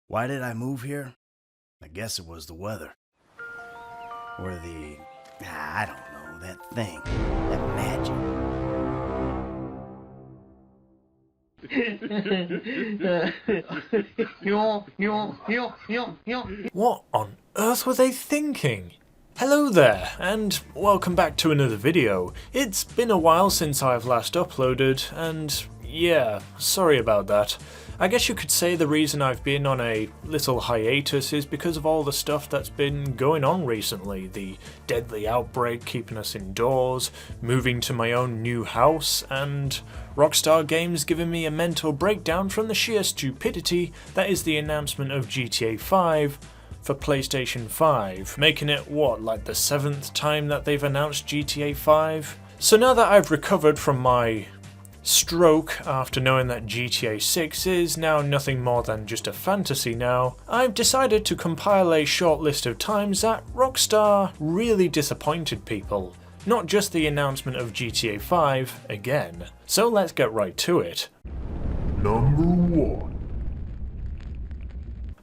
Why did I move here? I guess it was the weather. Or I don't know, that thing. That magic. What on earth were they thinking? Hello there, and welcome back to another video. It's been a while since I've last uploaded, and yeah, sorry about that. I guess you could say the reason I've been on a little hiatus is because of all the stuff that's been going on recently. The deadly outbreak keeping us indoors, moving to my own new house, and Rockstar Games giving me a mental breakdown from the sheer stupidity that is the announcement of GTA 5 for PlayStation 5, making it, like the 7th time that they've announced GTA 5? So now that I've recovered from my stroke after knowing that GTA 6 is now nothing more than just a fantasy now, I've decided to compile a short list of times that Rockstar really disappointed people. Not just the announcement of GTA 5 again. So let's get right to it. Number 1.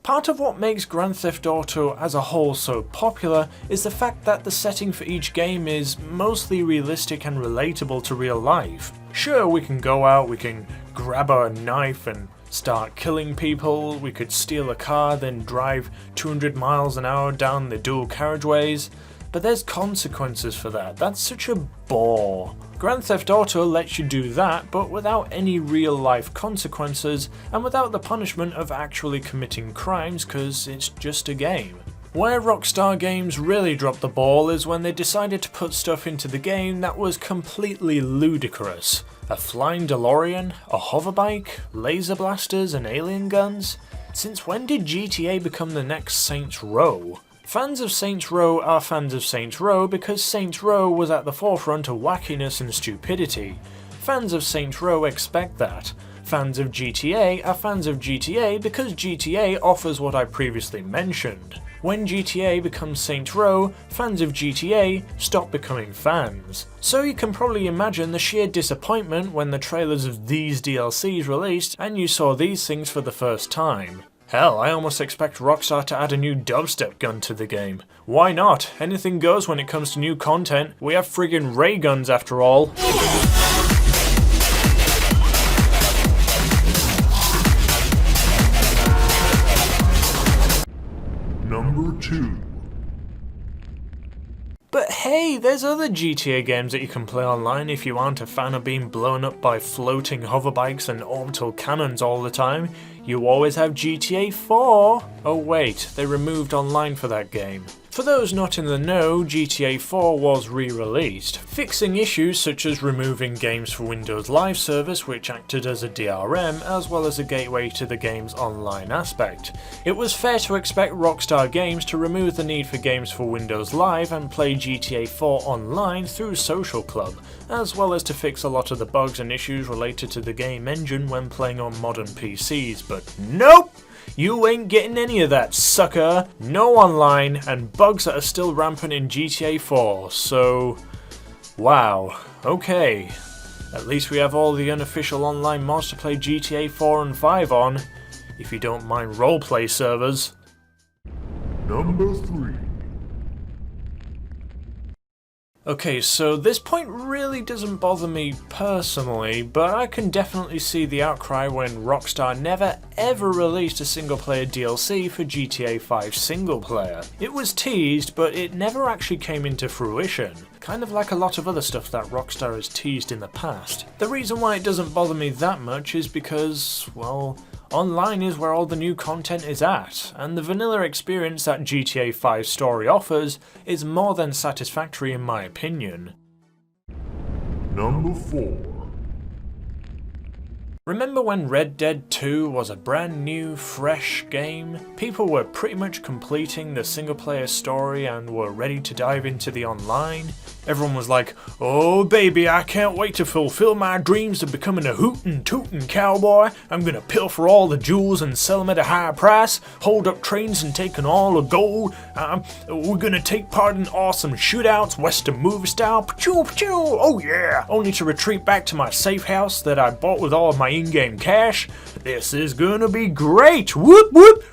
Part of what makes Grand Theft Auto as a whole so popular is the fact that the setting for each game is mostly realistic and relatable to real life. Sure, we can go out, we can grab our knife and start killing people, we could steal a car then drive 200 miles an hour down the dual carriageways, but there's consequences for that. That's such a bore. Grand Theft Auto lets you do that, but without any real life consequences and without the punishment of actually committing crimes because it's just a game. Where Rockstar Games really dropped the ball is when they decided to put stuff into the game that was completely ludicrous. A flying DeLorean, a hoverbike, laser blasters and alien guns? Since when did GTA become the next Saints Row? Fans of Saints Row are fans of Saints Row because Saints Row was at the forefront of wackiness and stupidity. Fans of Saints Row expect that. Fans of GTA are fans of GTA because GTA offers what I previously mentioned. When GTA becomes Saints Row, fans of GTA stop becoming fans. So you can probably imagine the sheer disappointment when the trailers of these DLCs released and you saw these things for the first time. Hell, I almost expect Rockstar to add a new dubstep gun to the game. Why not? Anything goes when it comes to new content. We have friggin' ray guns after all. Number 2. But hey, there's other GTA games that you can play online if you aren't a fan of being blown up by floating hoverbikes and orbital cannons all the time. You always have GTA 4. Oh wait, they removed online for that game. For those not in the know, GTA 4 was re-released, fixing issues such as removing games for Windows Live Service, which acted as a DRM, as well as a gateway to the game's online aspect. It was fair to expect Rockstar Games to remove the need for games for Windows Live and play GTA 4 online through Social Club, as well as to fix a lot of the bugs and issues related to the game engine when playing on modern PCs, but nope! You ain't getting any of that, sucker! No online, and bugs that are still rampant in GTA 4, so wow, okay. At least we have all the unofficial online mods to play GTA 4 and 5 on, if you don't mind roleplay servers. Number 3. Okay, so this point really doesn't bother me personally, but I can definitely see the outcry when Rockstar never ever released a single player DLC for GTA 5 single player. It was teased, but it never actually came into fruition. Kind of like a lot of other stuff that Rockstar has teased in the past. The reason why it doesn't bother me that much is because, well, online is where all the new content is at, and the vanilla experience that GTA 5 story offers is more than satisfactory in my opinion. Number 4. Remember when Red Dead 2 was a brand new, fresh game? People were pretty much completing the single player story and were ready to dive into the online. Everyone was like, oh baby, I can't wait to fulfill my dreams of becoming a hootin' tootin' cowboy. I'm gonna pilfer all the jewels and sell them at a high price, hold up trains and taking all the gold. We're gonna take part in awesome shootouts, western movie style, pa-choo, pa-choo, oh yeah. Only to retreat back to my safe house that I bought with all of my in-game cash. This is gonna be great! Whoop whoop!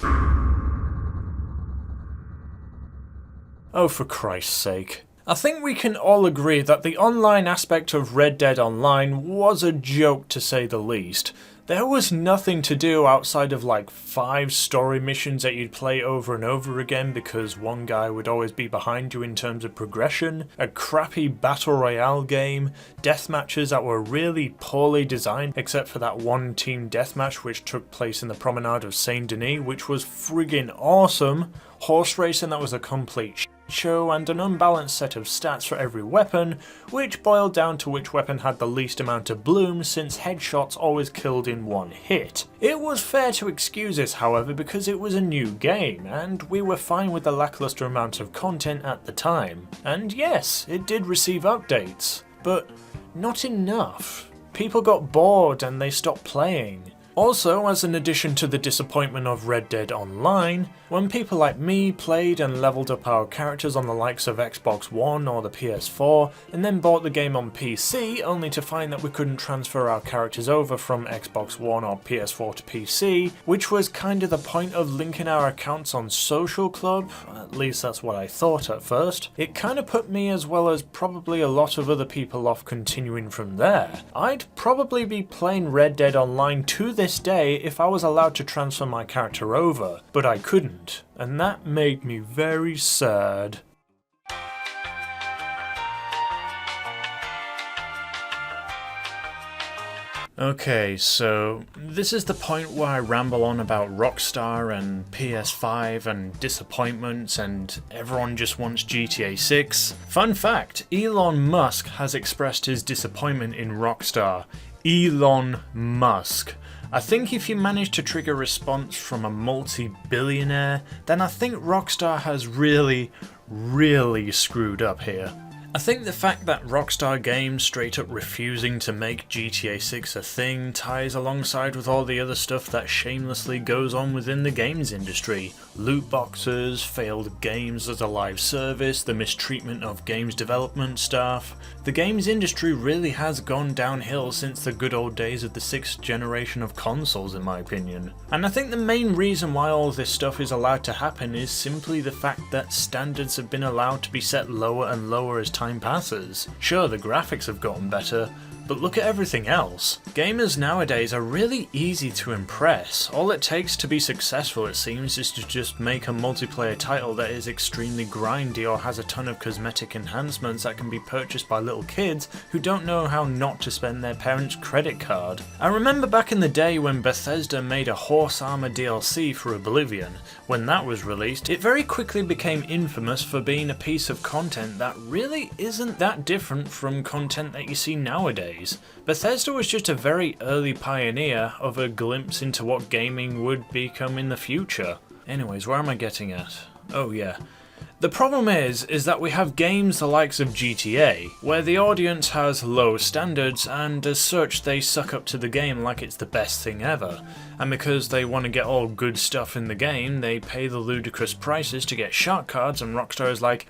Oh, for Christ's sake. I think we can all agree that the online aspect of Red Dead Online was a joke to say the least. There was nothing to do outside of like 5 story missions that you'd play over and over again because one guy would always be behind you in terms of progression, a crappy battle royale game, deathmatches that were really poorly designed except for that one team deathmatch which took place in the promenade of Saint Denis, which was friggin' awesome, horse racing that was a complete show, and an unbalanced set of stats for every weapon, which boiled down to which weapon had the least amount of bloom since headshots always killed in one hit. It was fair to excuse this, however, because it was a new game, and we were fine with the lackluster amount of content at the time. And yes, it did receive updates, but not enough. People got bored and they stopped playing. Also, as an addition to the disappointment of Red Dead Online, when people like me played and leveled up our characters on the likes of Xbox One or the PS4, and then bought the game on PC only to find that we couldn't transfer our characters over from Xbox One or PS4 to PC, which was kind of the point of linking our accounts on Social Club, at least that's what I thought at first, it kind of put me as well as probably a lot of other people off continuing from there. I'd probably be playing Red Dead Online to this day if I was allowed to transfer my character over, but I couldn't, and that made me very sad. Okay, so this is the point where I ramble on about Rockstar and PS5 and disappointments and everyone just wants GTA 6. Fun fact, Elon Musk has expressed his disappointment in Rockstar. Elon Musk. I think if you manage to trigger a response from a multi-billionaire, then I think Rockstar has really screwed up here. I think the fact that Rockstar Games straight up refusing to make GTA 6 a thing ties alongside with all the other stuff that shamelessly goes on within the games industry. Loot boxes, failed games as a live service, the mistreatment of games development staff. The games industry really has gone downhill since the good old days of the 6th generation of consoles, in my opinion. And I think the main reason why all this stuff is allowed to happen is simply the fact that standards have been allowed to be set lower and lower as time passes. Sure, the graphics have gotten better, but look at everything else. Gamers nowadays are really easy to impress. All it takes to be successful, it seems, is to just make a multiplayer title that is extremely grindy or has a ton of cosmetic enhancements that can be purchased by little kids who don't know how not to spend their parents' credit card. I remember back in the day when Bethesda made a horse armor DLC for Oblivion. When that was released, it very quickly became infamous for being a piece of content that really isn't that different from content that you see nowadays. Bethesda was just a very early pioneer of a glimpse into what gaming would become in the future. Anyways, where am I getting at? Oh yeah. The problem is that we have games the likes of GTA, where the audience has low standards and as such they suck up to the game like it's the best thing ever. And because they want to get all good stuff in the game, they pay the ludicrous prices to get shark cards, and Rockstar is like,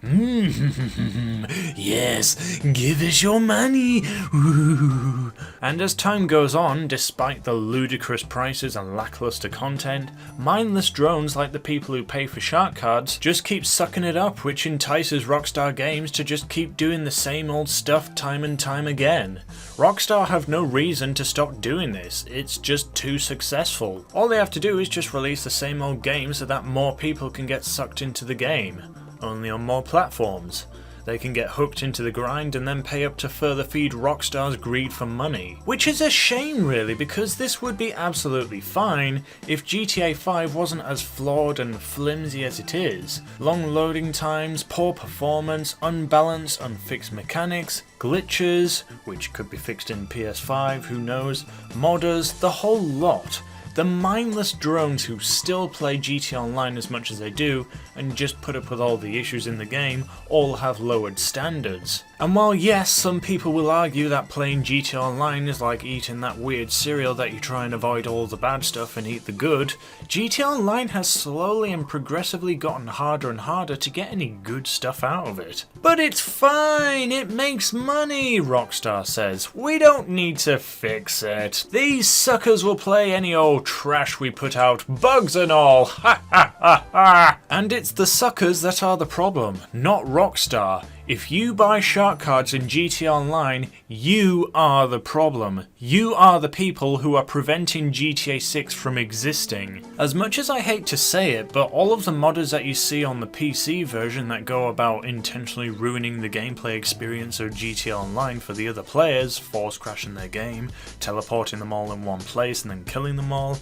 yes, give us your money. Ooh. And as time goes on, despite the ludicrous prices and lackluster content, mindless drones like the people who pay for shark cards just keep sucking it up, which entices Rockstar Games to just keep doing the same old stuff time and time again. Rockstar have no reason to stop doing this, it's just too successful. All they have to do is just release the same old game so that more people can get sucked into the game, only on more platforms. They can get hooked into the grind and then pay up to further feed Rockstar's greed for money. Which is a shame really, because this would be absolutely fine if GTA 5 wasn't as flawed and flimsy as it is. Long loading times, poor performance, unbalanced, unfixed mechanics, glitches, which could be fixed in PS5, who knows, modders, the whole lot. The mindless drones who still play GTA Online as much as they do and just put up with all the issues in the game all have lowered standards. And while yes, some people will argue that playing GTA Online is like eating that weird cereal that you try and avoid all the bad stuff and eat the good, GTA Online has slowly and progressively gotten harder and harder to get any good stuff out of it. But it's fine, it makes money, Rockstar says. We don't need to fix it. These suckers will play any old trash we put out, bugs and all, ha ha ha ha! And it's the suckers that are the problem, not Rockstar. If you buy shark cards in GTA Online, you are the problem. You are the people who are preventing GTA 6 from existing. As much as I hate to say it, but all of the modders that you see on the PC version that go about intentionally ruining the gameplay experience of GTA Online for the other players, force crashing their game, teleporting them all in one place and then killing them all,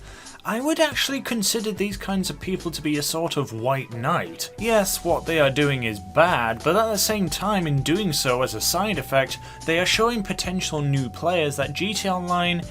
I would actually consider these kinds of people to be a sort of white knight. Yes, what they are doing is bad, but at the same time, in doing so as a side effect, they are showing potential new players that GTA Online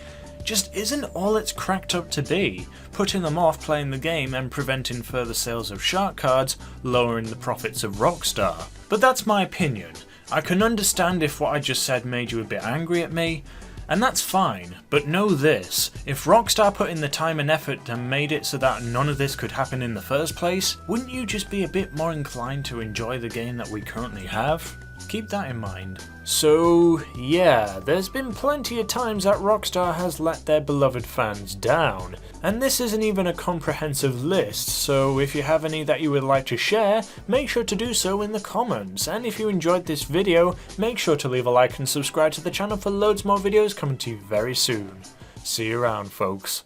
just isn't all it's cracked up to be, putting them off playing the game and preventing further sales of shark cards, lowering the profits of Rockstar. But that's my opinion. I can understand if what I just said made you a bit angry at me, and that's fine, but know this, if Rockstar put in the time and effort and made it so that none of this could happen in the first place, wouldn't you just be a bit more inclined to enjoy the game that we currently have? Keep that in mind. So yeah, there's been plenty of times that Rockstar has let their beloved fans down, and this isn't even a comprehensive list, so if you have any that you would like to share, make sure to do so in the comments, and if you enjoyed this video, make sure to leave a like and subscribe to the channel for loads more videos coming to you very soon. See you around, folks.